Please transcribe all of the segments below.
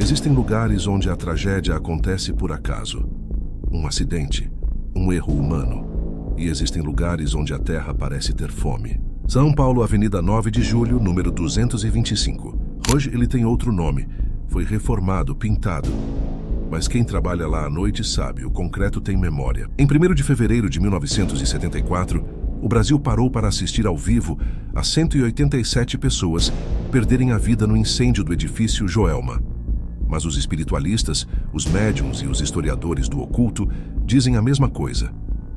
Existem lugares onde a tragédia acontece por acaso. Um acidente, um erro humano. E existem lugares onde a terra parece ter fome. São Paulo, Avenida 9 de Julho, número 225. Hoje ele tem outro nome. Foi reformado, pintado. Mas quem trabalha lá à noite sabe, o concreto tem memória. Em 1º de fevereiro de 1974, o Brasil parou para assistir ao vivo a 187 pessoas perderem a vida no incêndio do edifício Joelma. Mas os espiritualistas, os médiuns e os historiadores do oculto dizem a mesma coisa.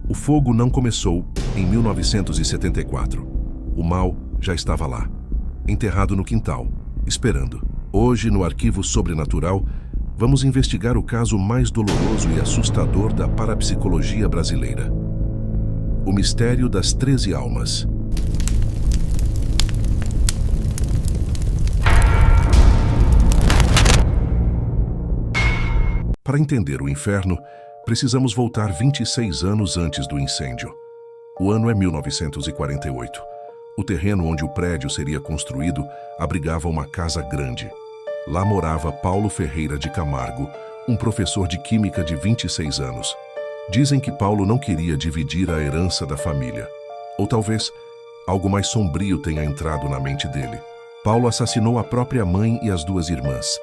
O fogo não começou em 1974. O mal já estava lá, enterrado no quintal, esperando. Hoje, no Arquivo Sobrenatural, vamos investigar o caso mais doloroso e assustador da parapsicologia brasileira. O mistério das 13 almas. Para entender o inferno, precisamos voltar 26 anos antes do incêndio. O ano é 1948. O terreno onde o prédio seria construído abrigava uma casa grande. Lá morava Paulo Ferreira de Camargo, um professor de química de 26 anos. Dizem que Paulo não queria dividir a herança da família. Ou talvez algo mais sombrio tenha entrado na mente dele. Paulo assassinou a própria mãe e as 2 irmãs.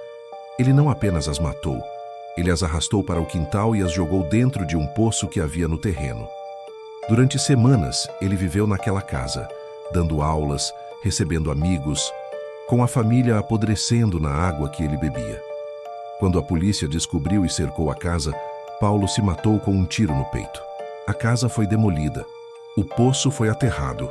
Ele não apenas as matou, ele as arrastou para o quintal e as jogou dentro de um poço que havia no terreno. Durante semanas, ele viveu naquela casa, dando aulas, recebendo amigos, com a família apodrecendo na água que ele bebia. Quando a polícia descobriu e cercou a casa, Paulo se matou com um tiro no peito. A casa foi demolida. O poço foi aterrado.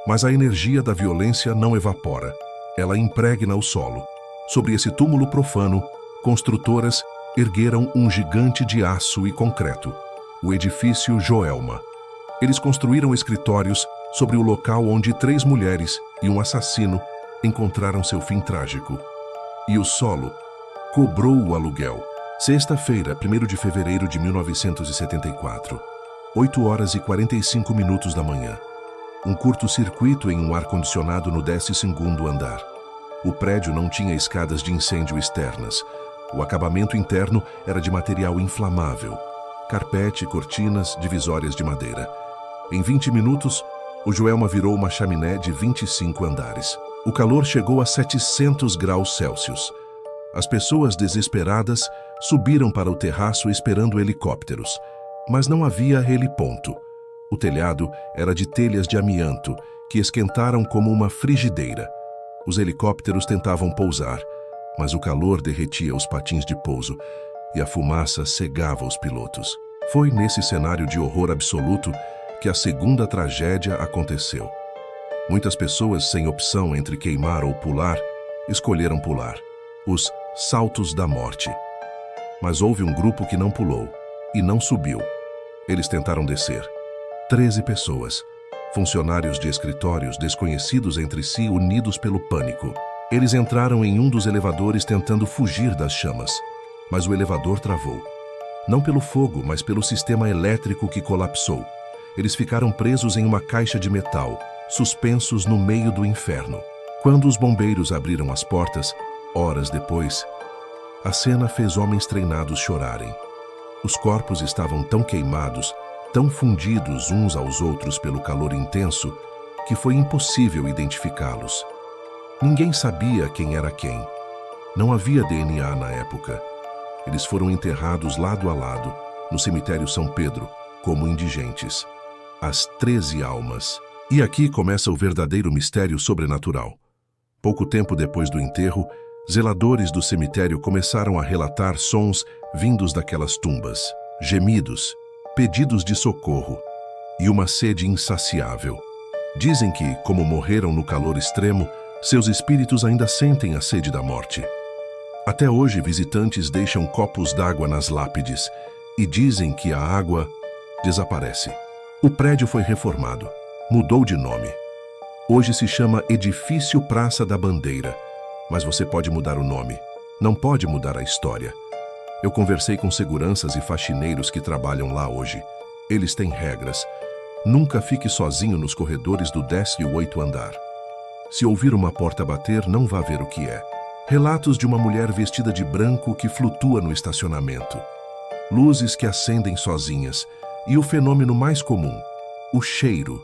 Mas a energia da violência não evapora. Ela impregna o solo. Sobre esse túmulo profano, construtoras ergueram um gigante de aço e concreto, o edifício Joelma. Eles construíram escritórios sobre o local onde 3 mulheres e um assassino encontraram seu fim trágico. E o solo cobrou o aluguel. Sexta-feira, 1º de fevereiro de 1974, 8h45 da manhã. Um curto-circuito em um ar-condicionado no 12º andar. O prédio não tinha escadas de incêndio externas. O acabamento interno era de material inflamável. Carpete, cortinas, divisórias de madeira. Em 20 minutos, o Joelma virou uma chaminé de 25 andares. O calor chegou a 700 graus Celsius. As pessoas desesperadas subiram para o terraço esperando helicópteros. Mas não havia heliponto. O telhado era de telhas de amianto, que esquentaram como uma frigideira. Os helicópteros tentavam pousar, mas o calor derretia os patins de pouso e a fumaça cegava os pilotos. Foi nesse cenário de horror absoluto que a segunda tragédia aconteceu. Muitas pessoas, sem opção entre queimar ou pular, escolheram pular. Os saltos da morte. Mas houve um grupo que não pulou e não subiu. Eles tentaram descer. 13 pessoas, funcionários de escritórios desconhecidos entre si, unidos pelo pânico. Eles entraram em um dos elevadores tentando fugir das chamas, mas o elevador travou. Não pelo fogo, mas pelo sistema elétrico que colapsou. Eles ficaram presos em uma caixa de metal, suspensos no meio do inferno. Quando os bombeiros abriram as portas, horas depois, a cena fez homens treinados chorarem. Os corpos estavam tão queimados, tão fundidos uns aos outros pelo calor intenso, que foi impossível identificá-los. Ninguém sabia quem era quem. Não havia DNA na época. Eles foram enterrados lado a lado, no cemitério São Pedro, como indigentes. As 13 almas. E aqui começa o verdadeiro mistério sobrenatural. Pouco tempo depois do enterro, zeladores do cemitério começaram a relatar sons vindos daquelas tumbas, gemidos, pedidos de socorro e uma sede insaciável. Dizem que, como morreram no calor extremo, seus espíritos ainda sentem a sede da morte. Até hoje, visitantes deixam copos d'água nas lápides e dizem que a água desaparece. O prédio foi reformado, mudou de nome. Hoje se chama Edifício Praça da Bandeira, mas você pode mudar o nome, não pode mudar a história. Eu conversei com seguranças e faxineiros que trabalham lá hoje. Eles têm regras. Nunca fique sozinho nos corredores do 18º andar. Se ouvir uma porta bater, não vá ver o que é. Relatos de uma mulher vestida de branco que flutua no estacionamento. Luzes que acendem sozinhas. E o fenômeno mais comum, o cheiro.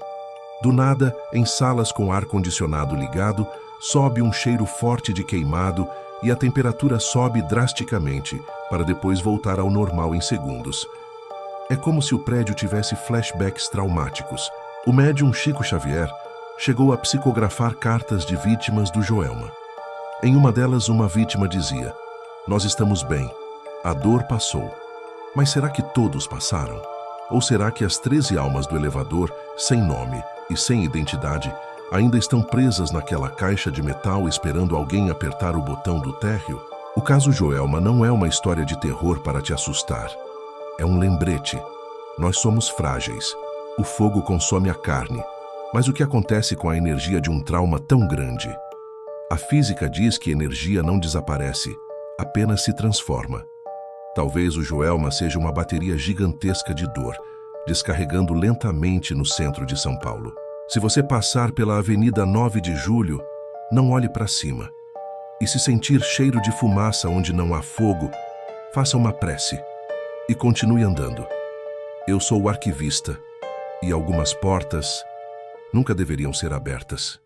Do nada, em salas com ar-condicionado ligado, sobe um cheiro forte de queimado e a temperatura sobe drasticamente, para depois voltar ao normal em segundos. É como se o prédio tivesse flashbacks traumáticos. O médium Chico Xavier chegou a psicografar cartas de vítimas do Joelma. Em uma delas, uma vítima dizia: "Nós estamos bem, a dor passou. Mas será que todos passaram? Ou será que as 13 almas do elevador, sem nome e sem identidade, ainda estão presas naquela caixa de metal esperando alguém apertar o botão do térreo?" O caso Joelma não é uma história de terror para te assustar. É um lembrete. Nós somos frágeis. O fogo consome a carne. Mas o que acontece com a energia de um trauma tão grande? A física diz que energia não desaparece, apenas se transforma. Talvez o Joelma seja uma bateria gigantesca de dor, descarregando lentamente no centro de São Paulo. Se você passar pela Avenida 9 de Julho, não olhe para cima. E se sentir cheiro de fumaça onde não há fogo, faça uma prece e continue andando. Eu sou o arquivista e algumas portas nunca deveriam ser abertas.